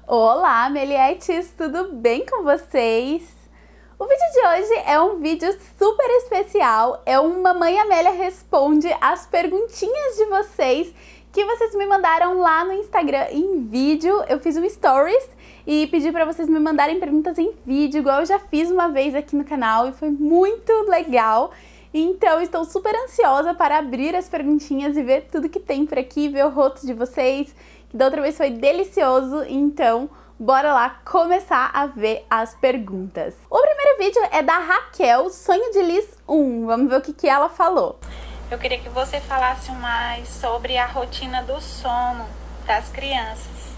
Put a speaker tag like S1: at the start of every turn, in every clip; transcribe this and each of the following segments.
S1: Olá, Melietes, tudo bem com vocês? O vídeo de hoje é um vídeo super especial, é um Mamãe Amélia Responde as perguntinhas de vocês que vocês me mandaram lá no Instagram em vídeo. Eu fiz um stories e pedi para vocês me mandarem perguntas em vídeo, igual eu já fiz uma vez aqui no canal e foi muito legal. Então estou super ansiosa para abrir as perguntinhas e ver tudo que tem por aqui, ver o rosto de vocês, que da outra vez foi delicioso. Então bora lá começar a ver as perguntas. O primeiro vídeo é da Raquel, Sonho de Liz 1. Vamos ver o que ela falou.
S2: Eu queria que você falasse mais sobre a rotina do sono das crianças.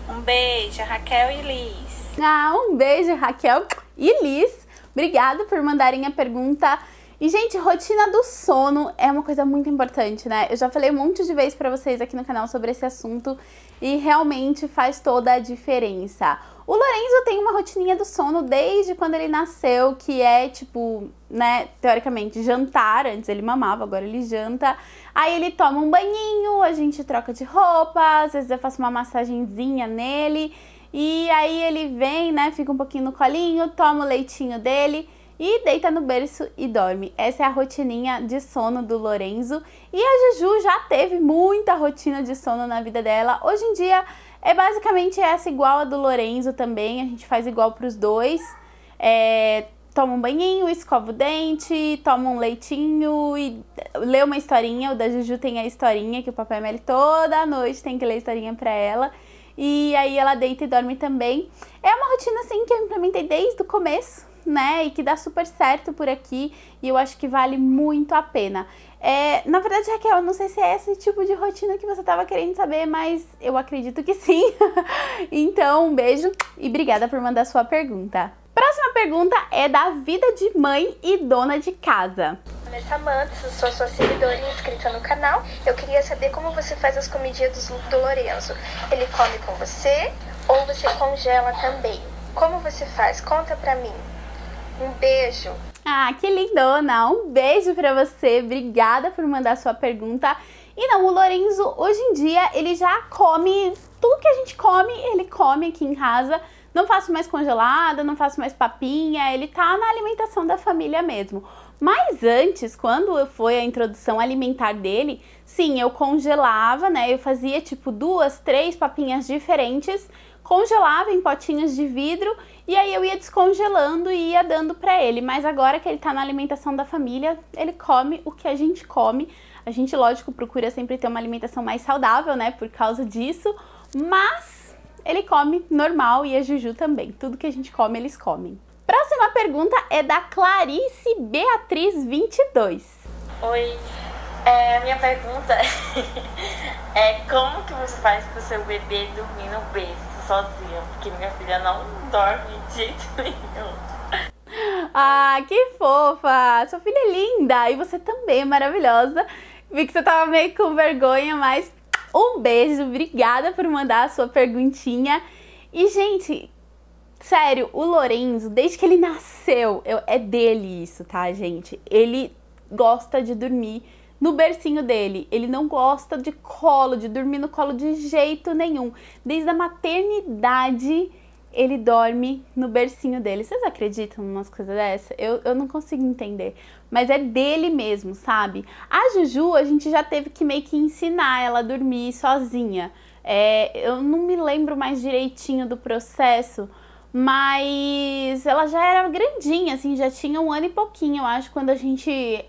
S2: Um beijo, Raquel e Liz.
S1: Um beijo, Raquel e Liz. Obrigada por mandarem a pergunta. E, gente, rotina do sono é uma coisa muito importante, né? Eu já falei um monte de vezes pra vocês aqui no canal sobre esse assunto e realmente faz toda a diferença. O Lorenzo tem uma rotininha do sono desde quando ele nasceu, que é, tipo, né, teoricamente, jantar. Antes ele mamava, agora ele janta. Aí ele toma um banhinho, a gente troca de roupa, às vezes eu faço uma massagenzinha nele. E aí ele vem, né, fica um pouquinho no colinho, toma o leitinho dele e deita no berço e dorme. Essa é a rotininha de sono do Lorenzo. E a Juju já teve muita rotina de sono na vida dela. Hoje em dia é basicamente essa, igual a do Lorenzo também. A gente faz igual para os dois. Toma um banhinho, escova o dente, toma um leitinho e lê uma historinha. O da Juju tem a historinha que o Papai Meli toda noite tem que ler a historinha para ela. E aí ela deita e dorme também. É uma rotina assim que eu implementei desde o começo, né, e que dá super certo por aqui, e eu acho que vale muito a pena. Na verdade, Raquel, eu não sei se é esse tipo de rotina que você estava querendo saber, mas eu acredito que sim. Então, um beijo e obrigada por mandar sua pergunta. Próxima pergunta é da vida de mãe e dona de casa.
S3: Meu nome é Samantha, sou sua seguidora e inscrita no canal. Eu queria saber como você faz as comidinhas do Lorenzo. Ele come com você ou você congela também? Como você faz? Conta pra mim. Um beijo.
S1: Que lindona! Um beijo pra você. Obrigada por mandar sua pergunta. E não, o Lorenzo, hoje em dia, ele já come tudo que a gente come, ele come aqui em casa. Não faço mais congelada, não faço mais papinha, ele tá na alimentação da família mesmo. Mas antes, quando foi a introdução alimentar dele, sim, eu congelava, né? Eu fazia tipo 2, 3 papinhas diferentes, congelava em potinhos de vidro e aí eu ia descongelando e ia dando pra ele. Mas agora que ele tá na alimentação da família, ele come o que a gente come. A gente, lógico, procura sempre ter uma alimentação mais saudável, né, por causa disso, mas ele come normal e a Juju também. Tudo que a gente come, eles comem. Próxima pergunta é da Clarice Beatriz 22.
S4: Oi, minha pergunta é como que você faz pro seu bebê dormir no berço sozinho? Porque minha filha não dorme de jeito nenhum.
S1: Que fofa! Sua filha é linda e você também é maravilhosa. Vi que você tava meio com vergonha, mas um beijo, obrigada por mandar a sua perguntinha. E, gente, sério, o Lorenzo, desde que ele nasceu, é dele isso, tá, gente? Ele gosta de dormir no bercinho dele. Ele não gosta de colo, de dormir no colo de jeito nenhum. Desde a maternidade, ele dorme no bercinho dele. Vocês acreditam em umas coisas dessa? Eu não consigo entender. Mas é dele mesmo, sabe? A Juju, a gente já teve que meio que ensinar ela a dormir sozinha. Eu não me lembro mais direitinho do processo, mas ela já era grandinha, assim, já tinha 1 ano e pouquinho, eu acho, quando a gente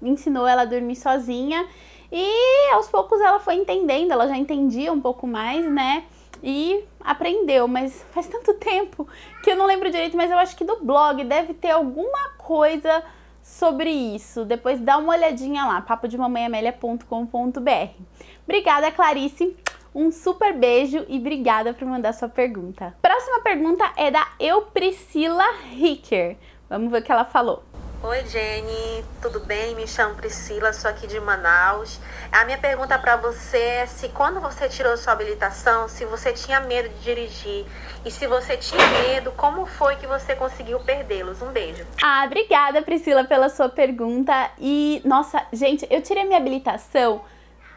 S1: ensinou ela a dormir sozinha. E aos poucos ela foi entendendo, ela já entendia um pouco mais, né? E aprendeu, mas faz tanto tempo que eu não lembro direito, mas eu acho que do blog deve ter alguma coisa sobre isso. Depois dá uma olhadinha lá, papodemamãeamelia.com.br. Obrigada, Clarice. Um super beijo e obrigada por mandar sua pergunta. Próxima pergunta é da Priscila Ricker. Vamos ver o que ela falou.
S5: Oi, Jenny, tudo bem? Me chamo Priscila, sou aqui de Manaus. A minha pergunta para você é se quando você tirou sua habilitação, se você tinha medo de dirigir e se você tinha medo, como foi que você conseguiu perdê-los? Um beijo.
S1: Obrigada, Priscila, pela sua pergunta. E, nossa, gente, eu tirei minha habilitação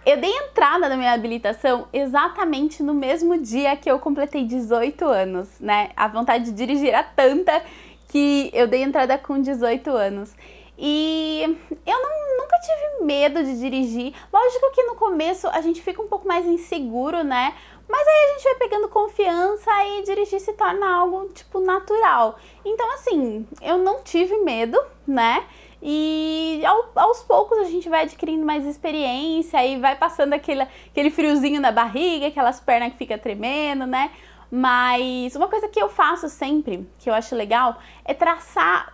S1: Eu dei entrada na minha habilitação exatamente no mesmo dia que eu completei 18 anos, né? A vontade de dirigir era tanta que eu dei entrada com 18 anos. E eu nunca tive medo de dirigir. Lógico que no começo a gente fica um pouco mais inseguro, né? Mas aí a gente vai pegando confiança e dirigir se torna algo, tipo, natural. Então, assim, eu não tive medo, né? E aos poucos a gente vai adquirindo mais experiência e vai passando aquele friozinho na barriga, aquelas pernas que ficam tremendo, né? Mas uma coisa que eu faço sempre, que eu acho legal, é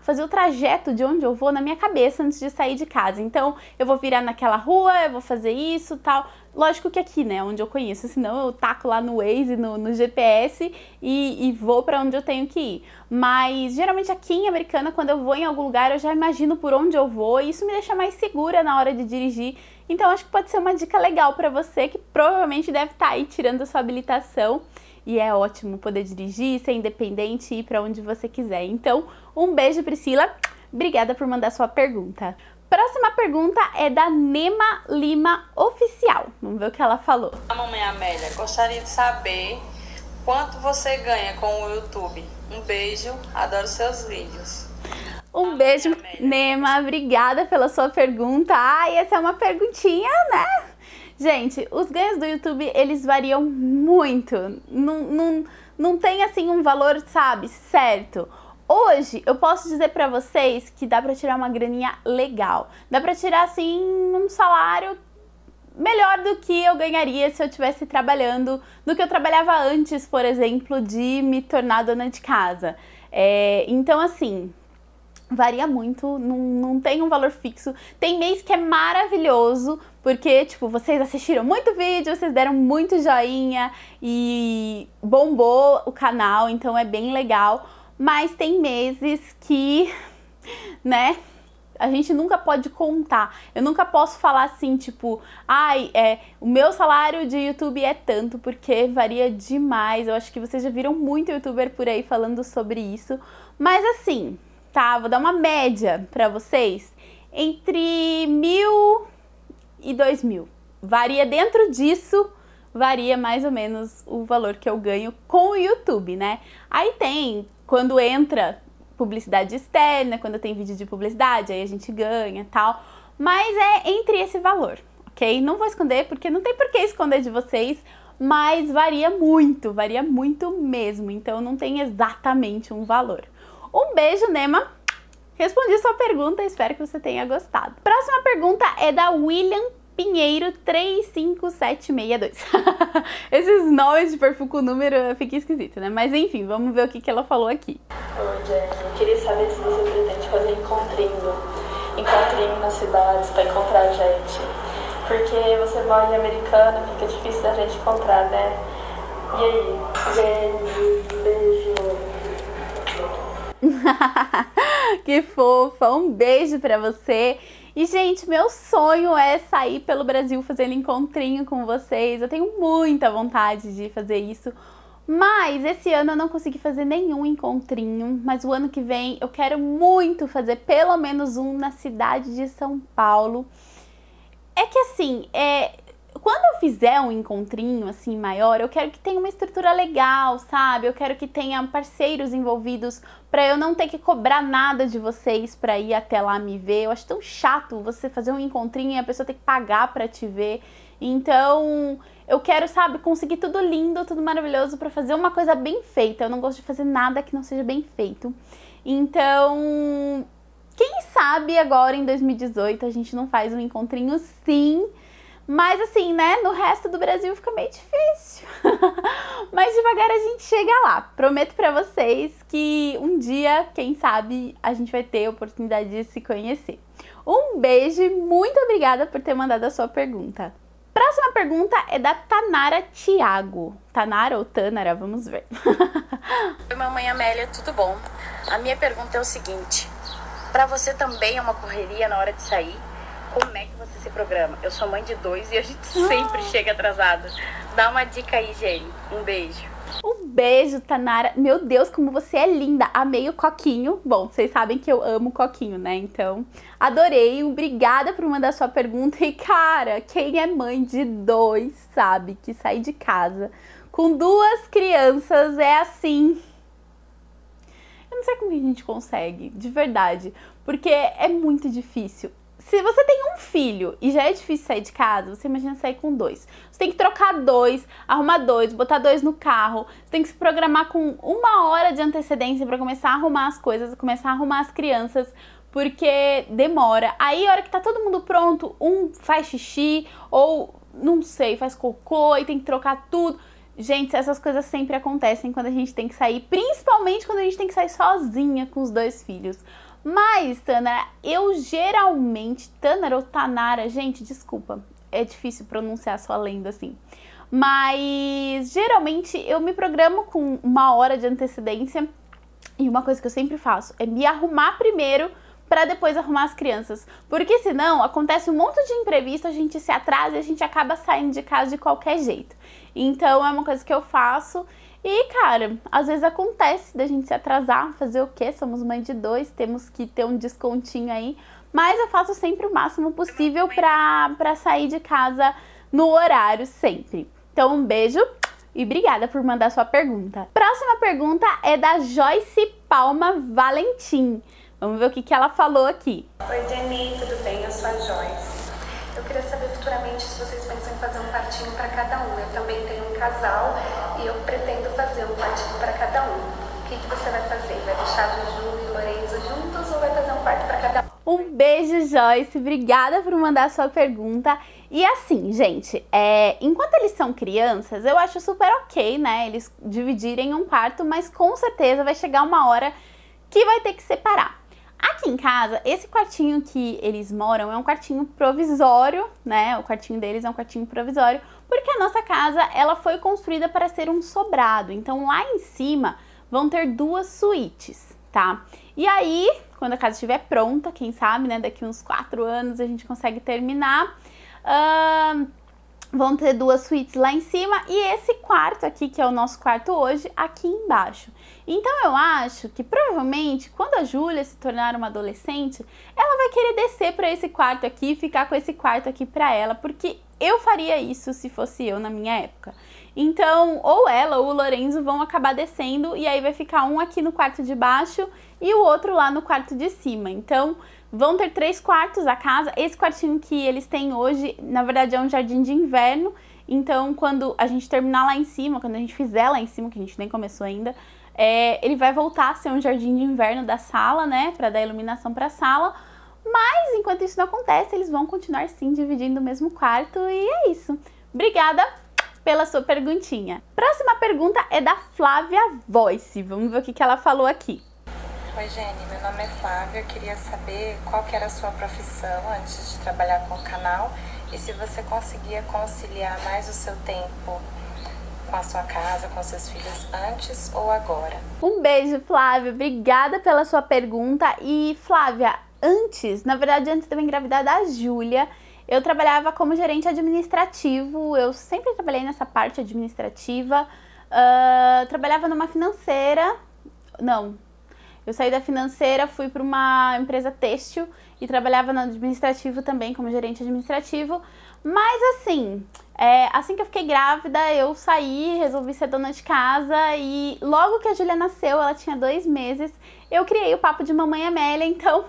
S1: fazer o trajeto de onde eu vou na minha cabeça antes de sair de casa. Então, eu vou virar naquela rua, eu vou fazer isso, tal. Lógico que aqui, né, onde eu conheço, senão eu taco lá no Waze, no GPS e vou pra onde eu tenho que ir. Mas, geralmente aqui em Americana, quando eu vou em algum lugar, eu já imagino por onde eu vou e isso me deixa mais segura na hora de dirigir. Então, acho que pode ser uma dica legal pra você que provavelmente deve estar aí tirando a sua habilitação. E é ótimo poder dirigir, ser independente e ir pra onde você quiser. Então, um beijo, Priscila. Obrigada por mandar sua pergunta. Próxima pergunta é da Nema Lima Oficial. Vamos ver o que ela falou.
S6: Mamãe Amélia, gostaria de saber quanto você ganha com o YouTube. Um beijo, adoro seus vídeos.
S1: Um beijo, Nema. Obrigada pela sua pergunta. Ai, essa é uma perguntinha, né? Gente, os ganhos do YouTube, eles variam muito. Não tem, assim, um valor, sabe, certo. Hoje, eu posso dizer pra vocês que dá pra tirar uma graninha legal. Dá pra tirar, assim, um salário melhor do que eu ganharia se eu estivesse trabalhando, do que eu trabalhava antes, por exemplo, de me tornar dona de casa. Então, assim, varia muito, não tem um valor fixo. Tem mês que é maravilhoso, porque, tipo, vocês assistiram muito vídeo, vocês deram muito joinha e bombou o canal, então é bem legal. Mas tem meses que, né, a gente nunca pode contar. Eu nunca posso falar assim, tipo, ai, o meu salário de YouTube é tanto, porque varia demais. Eu acho que vocês já viram muito youtuber por aí falando sobre isso. Mas assim, tá, vou dar uma média pra vocês. Entre 1.000 e 2.000. Varia dentro disso, varia mais ou menos o valor que eu ganho com o YouTube, né? Aí tem, quando entra publicidade externa, quando tem vídeo de publicidade, aí a gente ganha e tal. Mas é entre esse valor, ok? Não vou esconder, porque não tem por que esconder de vocês, mas varia muito mesmo. Então não tem exatamente um valor. Um beijo, Nema. Respondi sua pergunta, espero que você tenha gostado. Próxima pergunta é da William Pinheiro 35762. Esses nomes de perfil com número fica esquisito, né? Mas enfim, vamos ver o que ela falou aqui.
S7: Oi, Jenny. Eu queria saber se você pretende fazer encontrinho nas cidades para encontrar a gente. Porque você mora em Americana, fica difícil da gente encontrar, né? E aí, Jenny, beijo.
S1: Que fofa, um beijo pra você. E, gente, meu sonho é sair pelo Brasil fazendo encontrinho com vocês. Eu tenho muita vontade de fazer isso, mas esse ano eu não consegui fazer nenhum encontrinho. Mas o ano que vem eu quero muito fazer pelo menos um na cidade de São Paulo. É que assim, quando eu fizer um encontrinho assim maior, eu quero que tenha uma estrutura legal, sabe? Eu quero que tenha parceiros envolvidos pra eu não ter que cobrar nada de vocês pra ir até lá me ver. Eu acho tão chato você fazer um encontrinho e a pessoa ter que pagar pra te ver. Então, eu quero, sabe, conseguir tudo lindo, tudo maravilhoso pra fazer uma coisa bem feita. Eu não gosto de fazer nada que não seja bem feito. Então, quem sabe agora em 2018 a gente não faz um encontrinho sim. Mas assim, né, no resto do Brasil fica meio difícil. Mas devagar a gente chega lá. Prometo pra vocês que um dia, quem sabe, a gente vai ter a oportunidade de se conhecer. Um beijo e muito obrigada por ter mandado a sua pergunta. Próxima pergunta é da Tanara Thiago. Tanara ou Tanara? Vamos ver.
S8: Oi, mamãe Amélia, tudo bom? A minha pergunta é o seguinte. Pra você também é uma correria na hora de sair? Como é que você se programa? Eu sou mãe de 2 e a gente sempre chega atrasada. Dá uma dica aí, Jenny. Um beijo.
S1: Um beijo, Tanara. Meu Deus, como você é linda. Amei o coquinho. Bom, vocês sabem que eu amo coquinho, né? Então, adorei. Obrigada por mandar sua pergunta. E, cara, quem é mãe de 2 sabe que sair de casa com 2 crianças é assim. Eu não sei como que a gente consegue, de verdade. Porque é muito difícil. Se você tem um filho e já é difícil sair de casa, você imagina sair com 2. Você tem que trocar 2, arrumar 2, botar 2 no carro. Você tem que se programar com 1 hora de antecedência para começar a arrumar as coisas, começar a arrumar as crianças, porque demora. Aí, a hora que tá todo mundo pronto, um faz xixi ou, não sei, faz cocô e tem que trocar tudo. Gente, essas coisas sempre acontecem quando a gente tem que sair, principalmente quando a gente tem que sair sozinha com os 2 filhos. Mas, Tanara, eu geralmente... Tanara ou Tanara, gente, desculpa. É difícil pronunciar sua lenda assim. Mas, geralmente, eu me programo com 1 hora de antecedência. E uma coisa que eu sempre faço é me arrumar primeiro para depois arrumar as crianças. Porque senão, acontece um monte de imprevisto, a gente se atrasa e a gente acaba saindo de casa de qualquer jeito. Então, é uma coisa que eu faço... E, cara, às vezes acontece da gente se atrasar, fazer o quê? Somos mãe de 2, temos que ter um descontinho aí. Mas eu faço sempre o máximo possível pra sair de casa no horário, sempre. Então, um beijo e obrigada por mandar sua pergunta. Próxima pergunta é da Joyce Palma Valentim. Vamos ver o que ela falou aqui.
S9: Oi, Jenny, tudo bem? Eu sou a Joyce. Eu queria saber futuramente se vocês pensam em fazer um quartinho para cada um. Eu também tenho um casal e eu pretendo fazer um quartinho para cada um. O que você vai fazer? Vai deixar a Juju e o Lorenzo juntos ou vai fazer um quarto para cada um?
S1: Um beijo, Joyce. Obrigada por mandar a sua pergunta. E assim, gente, enquanto eles são crianças, eu acho super ok, né? Eles dividirem um quarto, mas com certeza vai chegar uma hora que vai ter que separar. Aqui em casa, esse quartinho que eles moram é um quartinho provisório, né? O quartinho deles é um quartinho provisório, porque a nossa casa, ela foi construída para ser um sobrado. Então, lá em cima, vão ter 2 suítes, tá? E aí, quando a casa estiver pronta, quem sabe, né? Daqui uns 4 anos a gente consegue terminar. Vão ter 2 suítes lá em cima e esse quarto aqui, que é o nosso quarto hoje, aqui embaixo. Então eu acho que provavelmente quando a Júlia se tornar uma adolescente, ela vai querer descer para esse quarto aqui e ficar com esse quarto aqui para ela, porque eu faria isso se fosse eu na minha época. Então, ou ela ou o Lorenzo vão acabar descendo e aí vai ficar um aqui no quarto de baixo e o outro lá no quarto de cima. Então, vão ter 3 quartos a casa. Esse quartinho que eles têm hoje, na verdade, é um jardim de inverno. Então, quando a gente terminar lá em cima, quando a gente fizer lá em cima, que a gente nem começou ainda, ele vai voltar a ser um jardim de inverno da sala, né? Pra dar iluminação pra sala. Mas, enquanto isso não acontece, eles vão continuar, sim, dividindo o mesmo quarto. E é isso. Obrigada pela sua perguntinha. Próxima pergunta é da Flávia Voice. Vamos ver o que ela falou aqui.
S10: Oi, Jenny, meu nome é Flávia, eu queria saber qual que era a sua profissão antes de trabalhar com o canal e se você conseguia conciliar mais o seu tempo com a sua casa, com seus filhos antes ou agora.
S1: Um beijo, Flávia, obrigada pela sua pergunta. E Flávia, antes de eu engravidar da Júlia, eu trabalhava como gerente administrativo, eu sempre trabalhei nessa parte administrativa, trabalhava numa financeira, eu saí da financeira, fui para uma empresa têxtil e trabalhava no administrativo também, como gerente administrativo. Mas assim, assim que eu fiquei grávida, eu saí, resolvi ser dona de casa e logo que a Júlia nasceu, ela tinha 2 meses, eu criei o Papo de Mamãe Amélia. Então,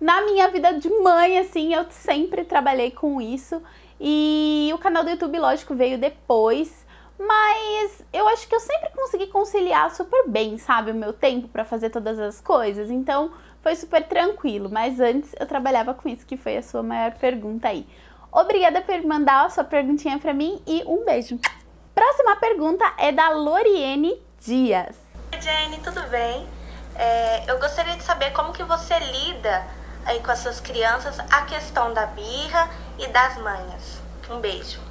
S1: na minha vida de mãe, assim, eu sempre trabalhei com isso. E o canal do YouTube, lógico, veio depois. Mas eu acho que eu sempre consegui conciliar super bem, sabe, o meu tempo pra fazer todas as coisas. Então, foi super tranquilo. Mas antes eu trabalhava com isso, que foi a sua maior pergunta aí. Obrigada por mandar a sua perguntinha pra mim e um beijo. Próxima pergunta é da Loriene Dias.
S3: Oi, Jenny, tudo bem? Eu gostaria de saber como que você lida aí com as suas crianças a questão da birra e das manhas. Um beijo.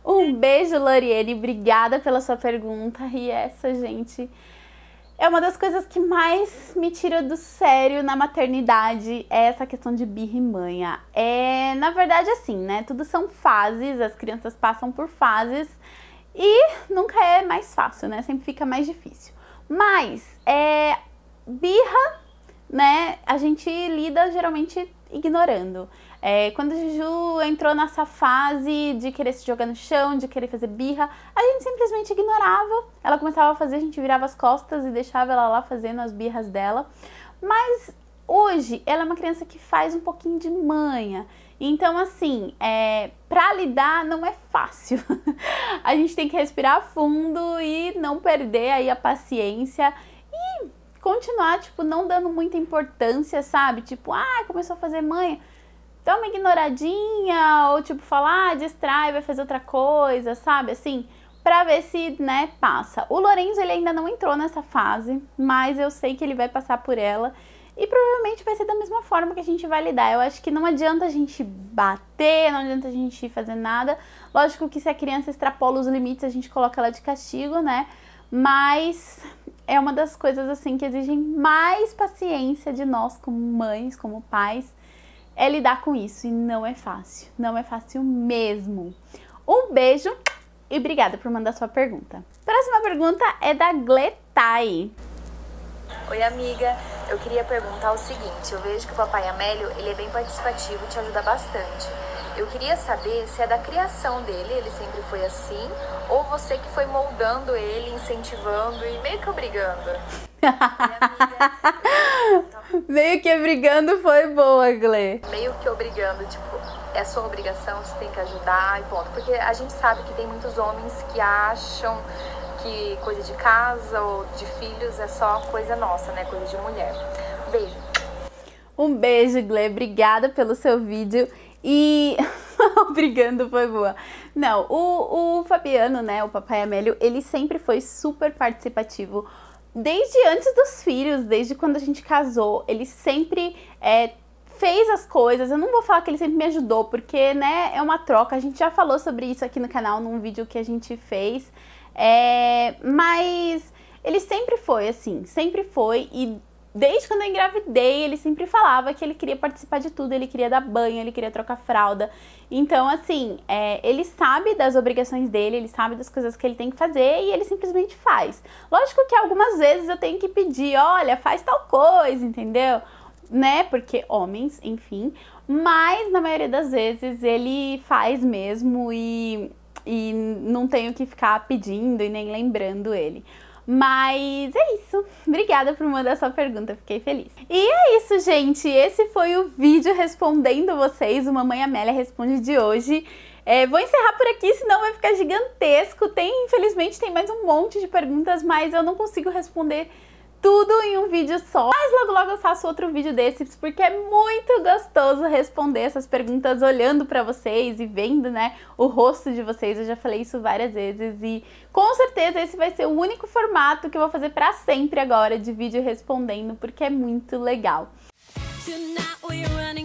S1: Um beijo, Loriene, obrigada pela sua pergunta. E essa, gente, é uma das coisas que mais me tira do sério na maternidade, é essa questão de birra e manha. Na verdade, assim, né, tudo são fases, as crianças passam por fases. E nunca é mais fácil, né? Sempre fica mais difícil. Mas, birra, né, a gente lida geralmente ignorando. Quando a Juju entrou nessa fase de querer se jogar no chão, de querer fazer birra, a gente simplesmente ignorava. Ela começava a fazer, a gente virava as costas e deixava ela lá fazendo as birras dela. Mas hoje ela é uma criança que faz um pouquinho de manha. Então, assim, pra lidar não é fácil. A gente tem que respirar fundo e não perder aí a paciência e continuar, tipo, não dando muita importância, sabe? Tipo, começou a fazer manha, dá uma ignoradinha, ou tipo, falar, distrai, vai fazer outra coisa, sabe? Assim, pra ver se, né, passa. O Lorenzo, ele ainda não entrou nessa fase, mas eu sei que ele vai passar por ela. E provavelmente vai ser da mesma forma que a gente vai lidar. Eu acho que não adianta a gente bater, não adianta a gente fazer nada. Lógico que se a criança extrapola os limites, a gente coloca ela de castigo, né? Mas é uma das coisas, assim, que exigem mais paciência de nós como mães, como pais, é lidar com isso. E não é fácil. Não é fácil mesmo. Um beijo e obrigada por mandar sua pergunta. Próxima pergunta é da Gletai.
S11: Oi, amiga. Eu queria perguntar o seguinte, eu vejo que o papai Amélio, ele é bem participativo e te ajuda bastante. Eu queria saber se é da criação dele, ele sempre foi assim, ou você que foi moldando ele, incentivando e meio que obrigando.
S1: Meio que obrigando foi boa, Gle.
S11: Meio que obrigando, tipo, é sua obrigação, você tem que ajudar e ponto. Porque a gente sabe que tem muitos homens que acham que coisa de casa ou de filhos é só coisa nossa, né? Coisa de mulher. Beijo.
S1: Um beijo, Gle. Obrigada pelo seu vídeo. E obrigando foi boa. Não, o Fabiano, né, o papai Amélio, ele sempre foi super participativo. Desde antes dos filhos, desde quando a gente casou, ele sempre fez as coisas. Eu não vou falar que ele sempre me ajudou, porque, né, é uma troca. A gente já falou sobre isso aqui no canal, num vídeo que a gente fez. Mas ele sempre foi assim, sempre foi, e desde quando eu engravidei ele sempre falava que ele queria participar de tudo, ele queria dar banho, ele queria trocar fralda. Então, assim, ele sabe das obrigações dele, ele sabe das coisas que ele tem que fazer e ele simplesmente faz. Lógico que algumas vezes eu tenho que pedir, olha, faz tal coisa, entendeu? Né, porque homens, enfim, mas na maioria das vezes ele faz mesmo e não tenho que ficar pedindo e nem lembrando ele. Mas é isso. Obrigada por mandar sua pergunta, fiquei feliz. E é isso, gente. Esse foi o vídeo respondendo vocês, o Mamãe Amélia Responde de hoje. Vou encerrar por aqui, senão vai ficar gigantesco. Infelizmente tem mais um monte de perguntas, mas eu não consigo responder tudo em um vídeo só. Mas logo logo eu faço outro vídeo desses, porque é muito gostoso responder essas perguntas olhando pra vocês e vendo, né, o rosto de vocês. Eu já falei isso várias vezes e com certeza esse vai ser o único formato que eu vou fazer pra sempre agora de vídeo respondendo, porque é muito legal. Tonight we're running